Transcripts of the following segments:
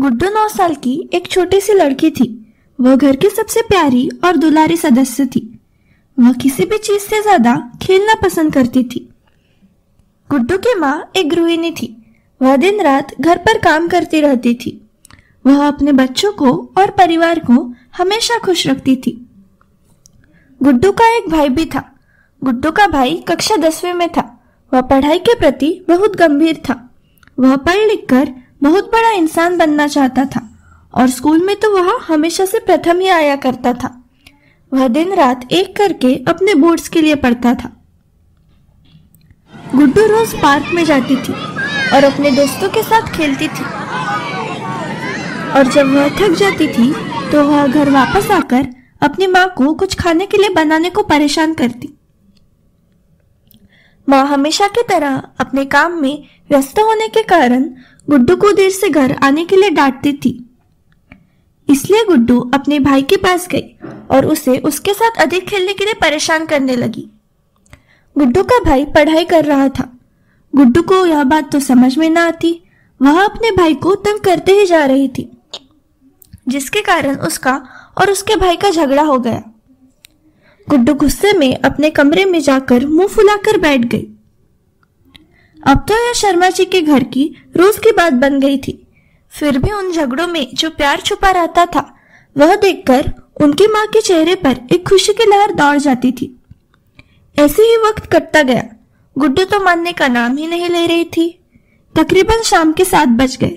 गुड्डू 9 साल की एक छोटी सी लड़की थी। वह घर की सबसे प्यारी और दुलारी सदस्य थी। वह किसी भी चीज से ज्यादा खेलना पसंद करती थी। गुड्डू की माँ एक गृहिणी थी। वह दिन रात घर पर काम करती रहती थी। वह अपने बच्चों को और परिवार को हमेशा खुश रखती थी। गुड्डू का एक भाई भी था। गुड्डू का भाई कक्षा 10वीं में था। वह पढ़ाई के प्रति बहुत गंभीर था। वह पढ़ लिख कर बहुत बड़ा इंसान बनना चाहता था और स्कूल में तो वह हमेशा से प्रथम ही आया करता था। वह दिन रात एक करके अपने बोर्ड्स के लिए पढ़ता था। गुड्डू रोज पार्क में जाती थी और अपने दोस्तों के साथ खेलती थी। और जब वह थक जाती थी तो वह घर वापस आकर अपनी माँ को कुछ खाने के लिए बनाने को परेशान करती। माँ हमेशा की तरह अपने काम में व्यस्त होने के कारण गुड्डू को देर से घर आने के लिए डांटती थी। इसलिए गुड्डू अपने भाई के पास गई और उसे उसके साथ अधिक खेलने के लिए परेशान करने लगी। गुड्डू का भाई पढ़ाई कर रहा था। गुड्डू को यह बात तो समझ में ना आती। वह अपने भाई को तंग करते ही जा रही थी, जिसके कारण उसका और उसके भाई का झगड़ा हो गया। गुड्डू गुस्से में अपने कमरे में जाकर मुंह फुलाकर बैठ गई। अब तो यह शर्मा जी के घर की रोज की बात बन गई थी। फिर भी उन झगड़ों में जो प्यार छुपा रहता था, वह देखकर उनकी माँ के चेहरे पर एक खुशी की लहर दौड़ जाती थी। ऐसे ही वक्त कटता गया। गुड्डू तो मानने का नाम ही नहीं ले रही थी। तकरीबन शाम के 7 बज गए।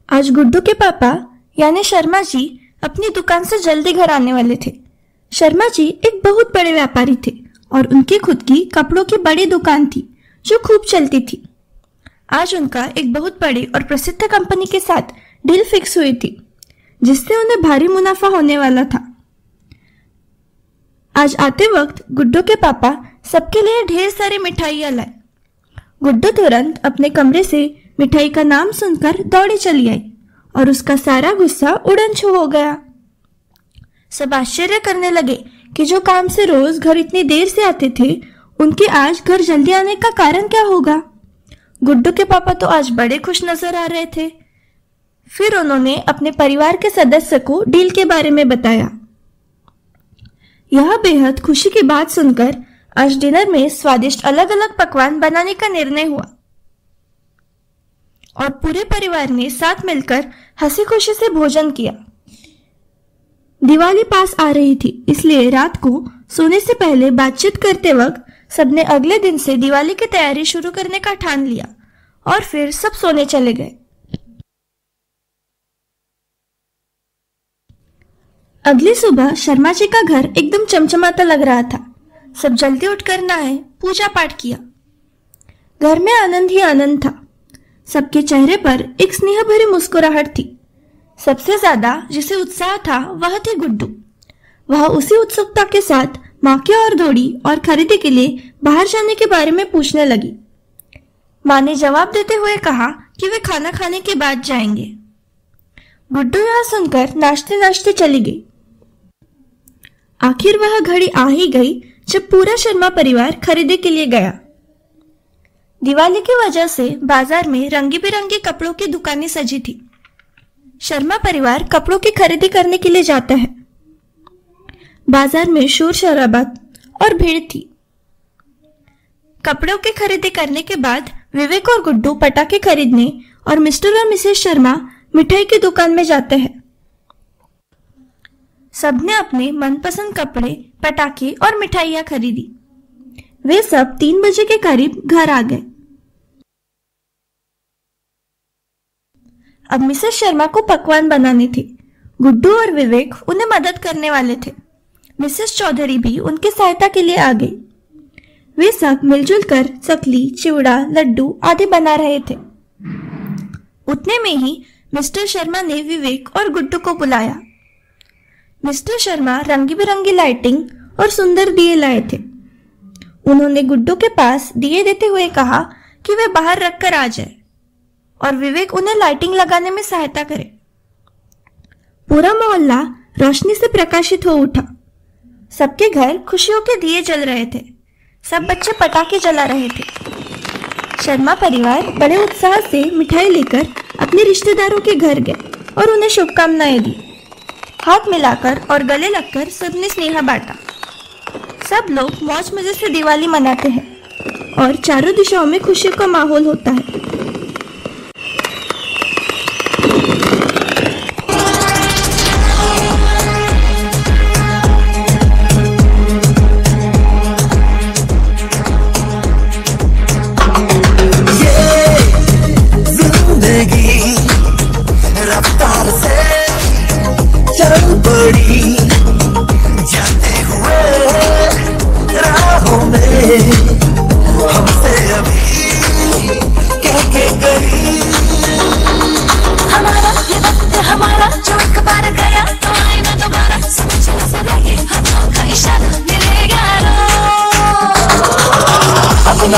आज गुड्डू के पापा यानी शर्मा जी अपनी दुकान से जल्दी घर आने वाले थे। शर्मा जी एक बहुत बड़े व्यापारी थे और उनकी खुद की कपड़ों की बड़ी दुकान थी जो खूब चलती थी। आज उनका एक बहुत बड़ी और प्रसिद्ध कंपनी के साथ डील फिक्स हुई थी, जिससे उन्हें भारी मुनाफा होने वाला था। आज आते वक्त गुड्डू के पापा सबके लिए ढेर सारी मिठाइयां लाए। गुड्डू तुरंत अपने कमरे से मिठाई का नाम सुनकर दौड़ी चली आई और उसका सारा गुस्सा उड़न छू हो गया। सब आश्चर्य करने लगे कि जो काम से रोज घर इतनी देर से आते थे, उनके आज घर जल्दी आने का कारण क्या होगा। गुड्डू के पापा तो आज बड़े खुश नजर आ रहे थे। फिर उन्होंने अपने परिवार के सदस्य को डील के बारे में बताया। यह बेहद खुशी की बात सुनकर आज डिनर में स्वादिष्ट अलग अलग पकवान बनाने का निर्णय हुआ और पूरे परिवार ने साथ मिलकर हंसी खुशी से भोजन किया। दिवाली पास आ रही थी, इसलिए रात को सोने से पहले बातचीत करते वक्त सबने अगले दिन से दिवाली की तैयारी शुरू करने का ठान लिया और फिर सब सोने चले गए। अगली सुबह शर्मा जी का घर एकदम चमचमाता लग रहा था। सब जल्दी उठकर नहाए, पूजा पाठ किया। घर में आनंद ही आनंद था। सबके चेहरे पर एक स्नेह भरी मुस्कुराहट थी। सबसे ज्यादा जिसे उत्साह था वह थी गुड्डू। वह उसी उत्सुकता के साथ माँ की ओर दौड़ी और खरीदी के लिए बाहर जाने के बारे में पूछने लगी। माँ ने जवाब देते हुए कहा कि वे खाना खाने के बाद जाएंगे। गुड्डू यह सुनकर नाचते नाचते चली गई। आखिर वह घड़ी आ ही गई जब पूरा शर्मा परिवार खरीदी के लिए गया। दिवाली की वजह से बाजार में रंगी बिरंगी कपड़ों की दुकानें सजी थी। शर्मा परिवार कपड़ों की खरीदी करने के लिए जाता है। बाजार में शोर शराबा और भीड़ थी। कपड़ों की खरीदी करने के बाद विवेक और गुड्डू पटाखे खरीदने और मिस्टर और मिसेस शर्मा मिठाई की दुकान में जाते हैं। सबने अपने मनपसंद कपड़े, पटाखे और मिठाइयां खरीदी। वे सब 3 बजे के करीब घर आ गए। अब मिसेस शर्मा को पकवान बनाने थे। गुड्डू और विवेक उन्हें मदद करने वाले थे। मिसेस चौधरी भी उनकी सहायता के लिए आ गई। वे सब मिलजुल कर चकली, चिवड़ा, लड्डू आदि बना रहे थे। उतने में ही मिस्टर शर्मा ने विवेक और गुड्डू को बुलाया। मिस्टर शर्मा रंगी बिरंगी लाइटिंग और सुंदर दिए लाए थे। उन्होंने गुड्डू के पास दिए देते हुए कहा कि वे बाहर रखकर आ जाए और विवेक उन्हें लाइटिंग लगाने में सहायता करे। पूरा मोहल्ला रोशनी से प्रकाशित हो उठा। सबके घर खुशियों के दिए जल रहे थे। सब बच्चे पटाखे जला रहे थे। शर्मा परिवार बड़े उत्साह से मिठाई लेकर अपने रिश्तेदारों के घर गए और उन्हें शुभकामनाएं दी। हाथ मिलाकर और गले लगकर सबने स्नेह बांटा। सब लोग मौज मजे से दिवाली मनाते हैं और चारों दिशाओं में खुशी का माहौल होता है।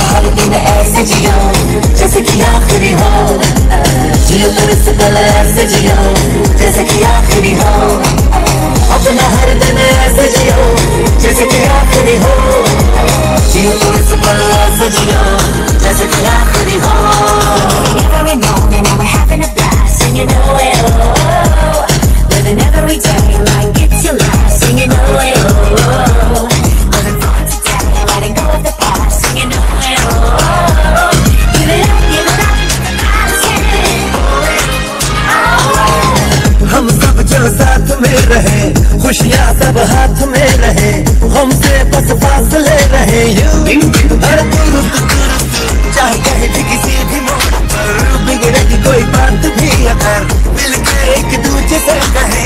हर दिन ऐसे जियो जैसे कि आखिरी हो, जियो तो इस पल ऐसे जियो जैसे कि आखिरी हो। अपना हर दिन ऐसे जियो जैसे कि आखिरी हो, जियो तो इस पल ऐसे जियो जैसे कि आखिरी हो। Every moment and we're having a blast and you know it, oh, living every day like it's your last and you know it, oh, living for today, letting go of the past and you know it, oh, give it up, let's get it, oh. हम सब जो साथ में रहे, खुशियाँ सब हाथ में रहे, हमसे बस फासले रहे यूं हर तुरुत चाहे कहीं भी किसी भी मोड़ पर बिगड़ेगी कोई बात भी अगर मिलके एक दूसरे से कहे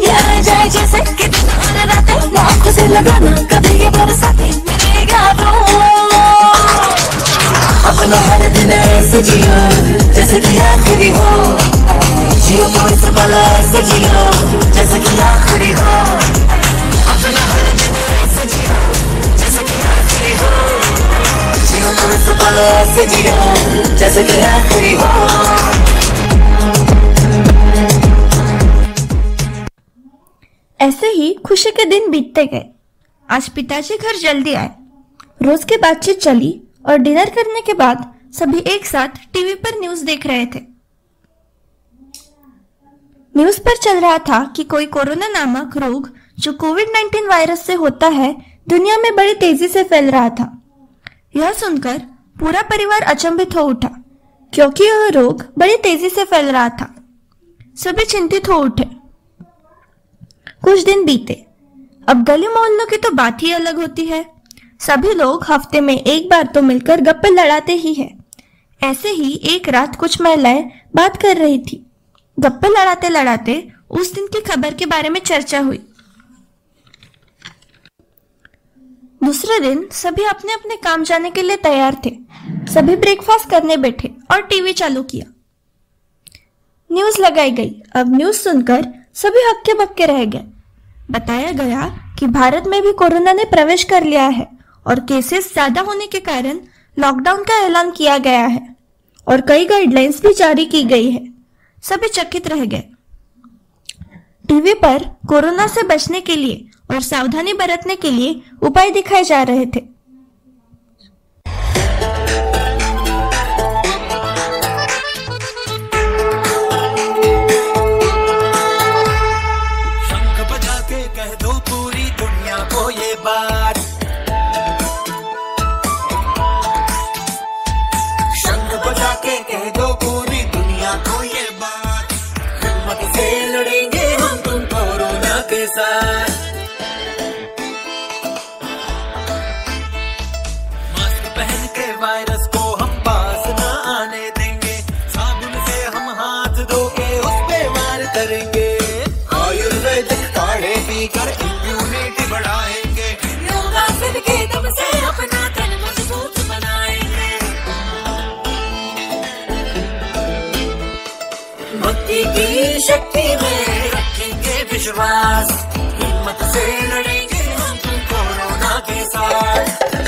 यार जाए जैसे कि दिन और रातें आँखों से लगाना कभी ये बरसाते मिलेगा तो अपना हर दिन ऐसे जियो जैसे कि आखिरी हो, जियो तो इस पल ऐसे जियो जैसे कि आखिरी हो। अपना हर दिन ऐसे जियो जैसे कि आखिरी हो, जियो तो इस पल ऐसे जियो जैसे कि आखिरी हो। ऐसे ही खुशी के दिन बीतते गए। आज पिताजी घर जल्दी आए। रोज की बातचीत चली और डिनर करने के बाद सभी एक साथ टीवी पर न्यूज देख रहे थे। न्यूज पर चल रहा था कि कोई कोरोना नामक रोग जो कोविड-19 वायरस से होता है दुनिया में बड़ी तेजी से फैल रहा था। यह सुनकर पूरा परिवार अचंभित हो उठा क्योंकि यह रोग बड़ी तेजी से फैल रहा था। सभी चिंतित हो उठे। कुछ दिन बीते। अब गली मोहल्लों की तो बात ही अलग होती है। सभी लोग हफ्ते में एक बार तो मिलकर गप्पे लड़ाते ही हैं। ऐसे ही एक रात कुछ महिलाएं बात कर रही थी। गप्पे लड़ाते लड़ाते उस दिन की खबर के बारे में चर्चा हुई। दूसरे दिन सभी अपने अपने काम जाने के लिए तैयार थे। सभी ब्रेकफास्ट करने बैठे और टीवी चालू किया। न्यूज लगाई गई। अब न्यूज सुनकर सभी हक्के बक्के रह गए। बताया गया कि भारत में भी कोरोना ने प्रवेश कर लिया है और केसेस ज्यादा होने के कारण लॉकडाउन का ऐलान किया गया है और कई गाइडलाइंस भी जारी की गई है। सभी चकित रह गए। टीवी पर कोरोना से बचने के लिए और सावधानी बरतने के लिए उपाय दिखाए जा रहे थे। शंख बजा के कह दो पूरी दुनिया को ये बात, शंख बजा के कह दो पूरी दुनिया को ये बात, हिम्मत से लड़ेंगे हम तुम कोरोना के साथ। मास्क पहन के वायरस को हम पास ना आने देंगे, साबुन से हम हाथ धो के उस पे वार करेंगे, आयुर्वेदिक काढ़े पीकर इम्यूनिटी बढ़ाएंगे, योगासन के दम से अपना तन मजबूत बनाएंगे, भक्ति की शक्ति में रखेंगे विश्वास, हिम्मत से लड़ेंगे हम तुम कोरोना के साथ।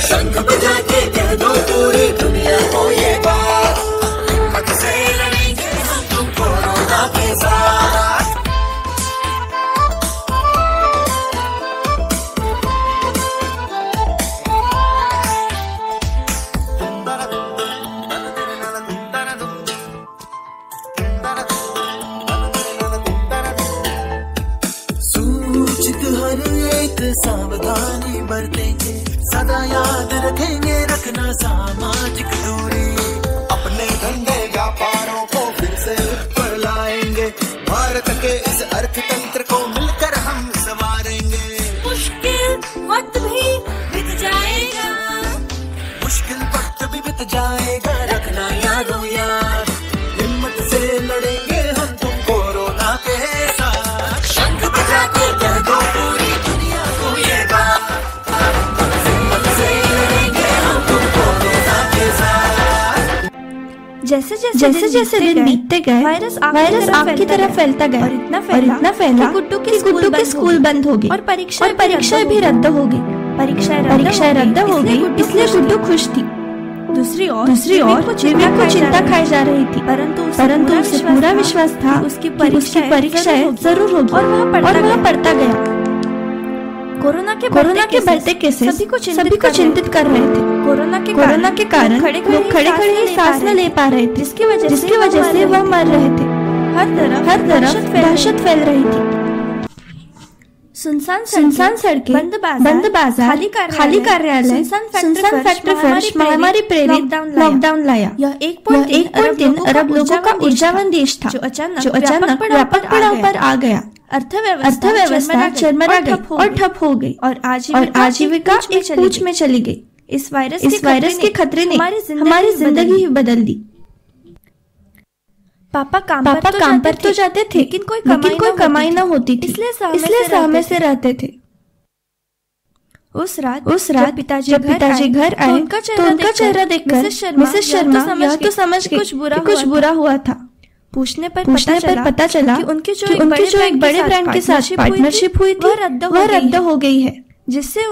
शंख बजा के कह दो पूरी दुनिया को ये बात, हिम्मत से लड़ेंगे हम तुम कोरोना के साथ। नित सावधानी बरतेंगे, सदा याद रखेंगे रखना सामाजिक दूरी। अपने धंधे व्यापारों को फिर से पर लाएंगे, भारत के इस अर्थतंत्र को मिलकर हम संवारेंगे। मुश्किल वक्त भी बीत जाएगा, मुश्किल वक्त भी बीत जाएगा, रखना यादों याद, हिम्मत से लड़ेंगे हम तुम कोरोना के साथ। शंख बजा के कह दो पूरी दुनिया को ये बात, हिम्मत से लड़ेंगे हम तुम कोरोना के साथ। जैसे जैसे दिन बीतते गए वायरस आग की तरह फैलता गया और इतना फैला कि गुड्डू के स्कूल बंद हो गए और परीक्षाएं भी रद्द हो गई। परीक्षाएं रद्द हो गई इसलिए गुड्डू खुश थी। दूसरी ओर विवेक को चिंता खाई जा रही थी, परंतु उसे पूरा विश्वास था उसकी परीक्षाएं जरूर होगी और वह पढ़ता गया। कोरोना के बढ़ते केसेस सभी को चिंतित कर रहे थे। कोरोना के कारण लोग खड़े ही सांस न ले पा रहे थे, जिसकी वजह से वह मर रहे थे। हर तरफ दहशत फैल रही थी। सुनसान सड़कें, बंद बाजार, खाली कार्यालय, सुनसान फैक्ट्री फर्श महामारी प्रेरित लॉकडाउन लाया। यह 1.3 अरब लोगों का ऊर्जावान देश था, जो अचानक व्यापक पड़ाव पर आ गया। अर्थव्यवस्था चरमरा गई और ठप हो गई और आजीविका एक पूछ में चली गई। इस वायरस के खतरे ने हमारी जिंदगी ही बदल दी। पापा काम पर तो जाते थे, लेकिन कोई कमाई न होती थी, इसलिए सहमे से रहते थे। उस रात जब पिताजी घर आए तो उनका चेहरा देखकर मिसेस शर्मा यह तो समझ गई कि कुछ बुरा हुआ था। पूछने पर पता चला कि उनकी जो एक बड़े ब्रांड के साथ पार्टनरशिप हुई थी वह रद्द हो गई है, जिससे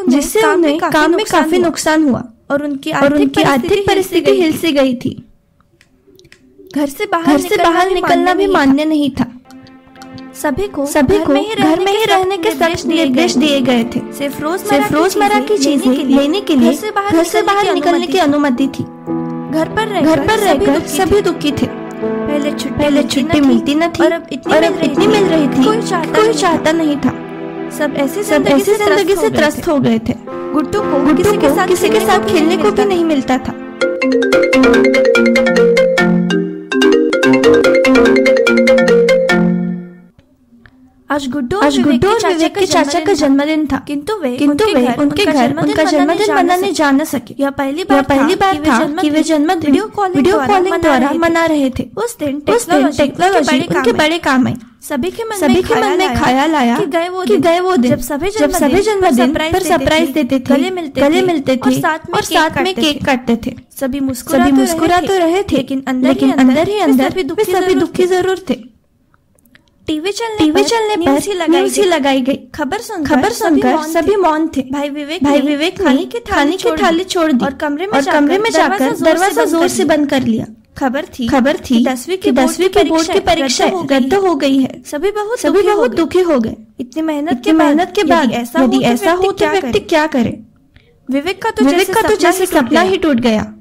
उन्हें काम में काफी नुकसान हुआ और उनकी आर्थिक परिस्थिति हिल सी गई थी। घर से बाहर निकलना भी मान्य नहीं था। सभी को घर में ही रहने के सख्त निर्देश दिए गए थे। सिर्फ रोजमर्रा की चीजें लेने के लिए घर से बाहर निकलने की अनुमति थी। घर पर रहकर सभी दुखी थे। पहले छुट्टी मिलती न थी और अब इतनी मिल रही थी, कोई चाहता नहीं था। सब ऐसी जिंदगी से त्रस्त हो गए थे। गुड्डू को किसी के साथ खेलने को भी नहीं मिलता था। आज गुड्डू और विवेक के चाचा का जन्मदिन था, किंतु वे उनके घर उनका जन्मदिन मनाने जा न सके। यह पहली बार था कि वे जन्मदिन वीडियो कॉलिंग द्वारा मना रहे थे। उस दिन टेक्नोलॉजी उनके बड़े काम आई। सभी के मन में ख्याल आया कि गए वो दिन जब सभी जन्मदिन पर सरप्राइज देते थे, गले मिलते थे और साथ में केक काटते थे। सभी मुस्कुरा तो रहे थे, लेकिन अंदर ही वे सभी दुखी जरूर थे। टीवी चलने पर न्यूज़ ही लगाई गई। खबर सुनकर सभी मौन थे। भाई विवेक खाने की थाली छोड़ दी और कमरे में जाकर दरवाजा जोर से बंद कर लिया। खबर थी 10वीं की बोर्ड की परीक्षा रद्द हो गई है। सभी बहुत दुखी हो गए। इतनी मेहनत के बाद यदि ऐसा हो तो व्यक्ति क्या करे। विवेक का तो जैसे सपना ही टूट गया।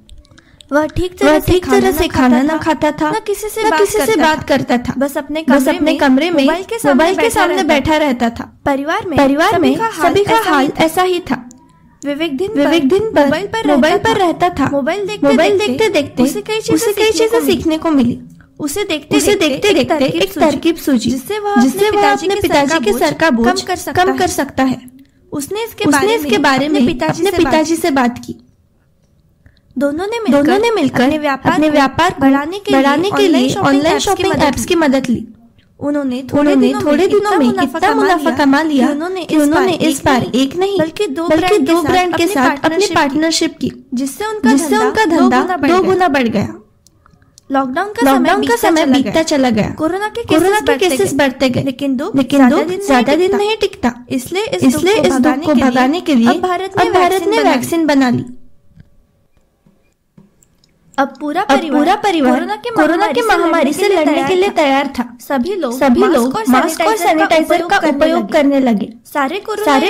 वह ठीक तरह से खाना न खाता था, न किसी से बात करता था। बस अपने कमरे में मोबाइल के सामने बैठा रहता था। परिवार में सभी का हाल ऐसा ही था। विवेक दिन भर मोबाइल पर रहता था। मोबाइल देखते उसे कई चीजें सीखने को मिली। उसे देखते एक तरकीब सूझी जिससे वह अपने पिताजी के सर का बोझ कम कर सकता है। उसने इसके बारे में अपने पिताजी से बात की। दोनों ने मिलकर अपने व्यापार बढ़ाने के लिए ऑनलाइन शॉपिंग ऐप्स की मदद ली। उन्होंने थोड़े दिनों में इतना मुनाफा कमा लिया कि उन्होंने इस बार एक नहीं बल्कि दो ब्रांड के साथ अपनी पार्टनरशिप की, जिससे उनका धंधा 2 गुना बढ़ गया। लॉकडाउन का समय बीतता चला गया। कोरोना के केसेस बढ़ते गए, लेकिन दुख ज्यादा दिन नहीं टिकता। इसलिए इस दुख को भगाने के लिए अब भारत ने वैक्सीन बना ली। अब पूरा परिवार कोरोना की महामारी से लड़ने के लिए तैयार था। सभी लोग मास्क और सैनिटाइजर का उपयोग करने लगे। सारे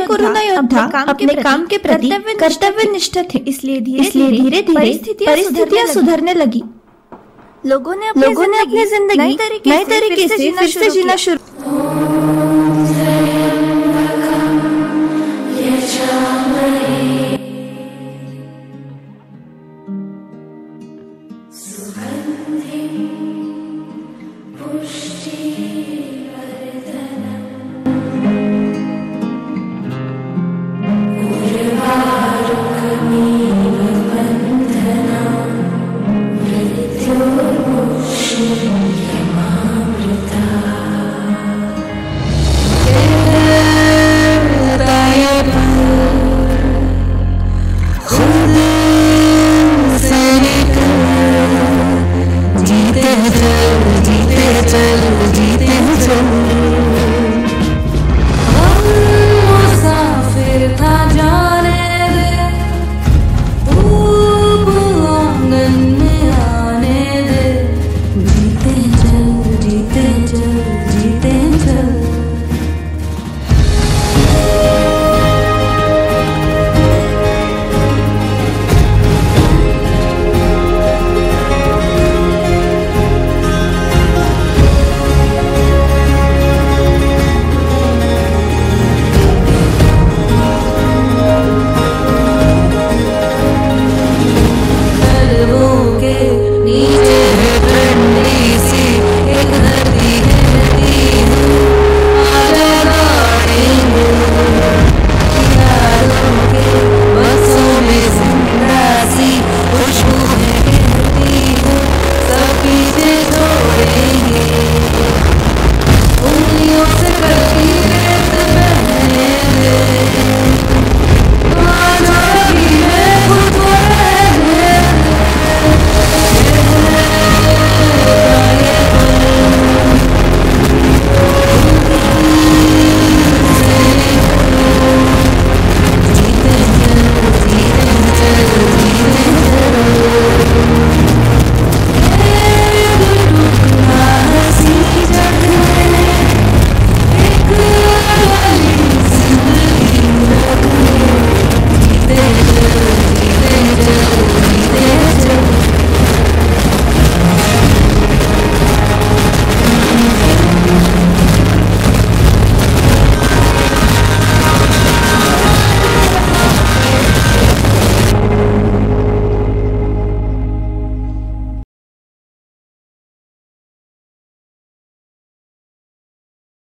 कोरोना योद्धा अपने काम के प्रति कर्तव्यनिष्ठ थे। इसलिए धीरे परिस्थितियां सुधरने लगी। लोगों ने अपनी जिंदगी नई तरीके से फिर से जीना शुरू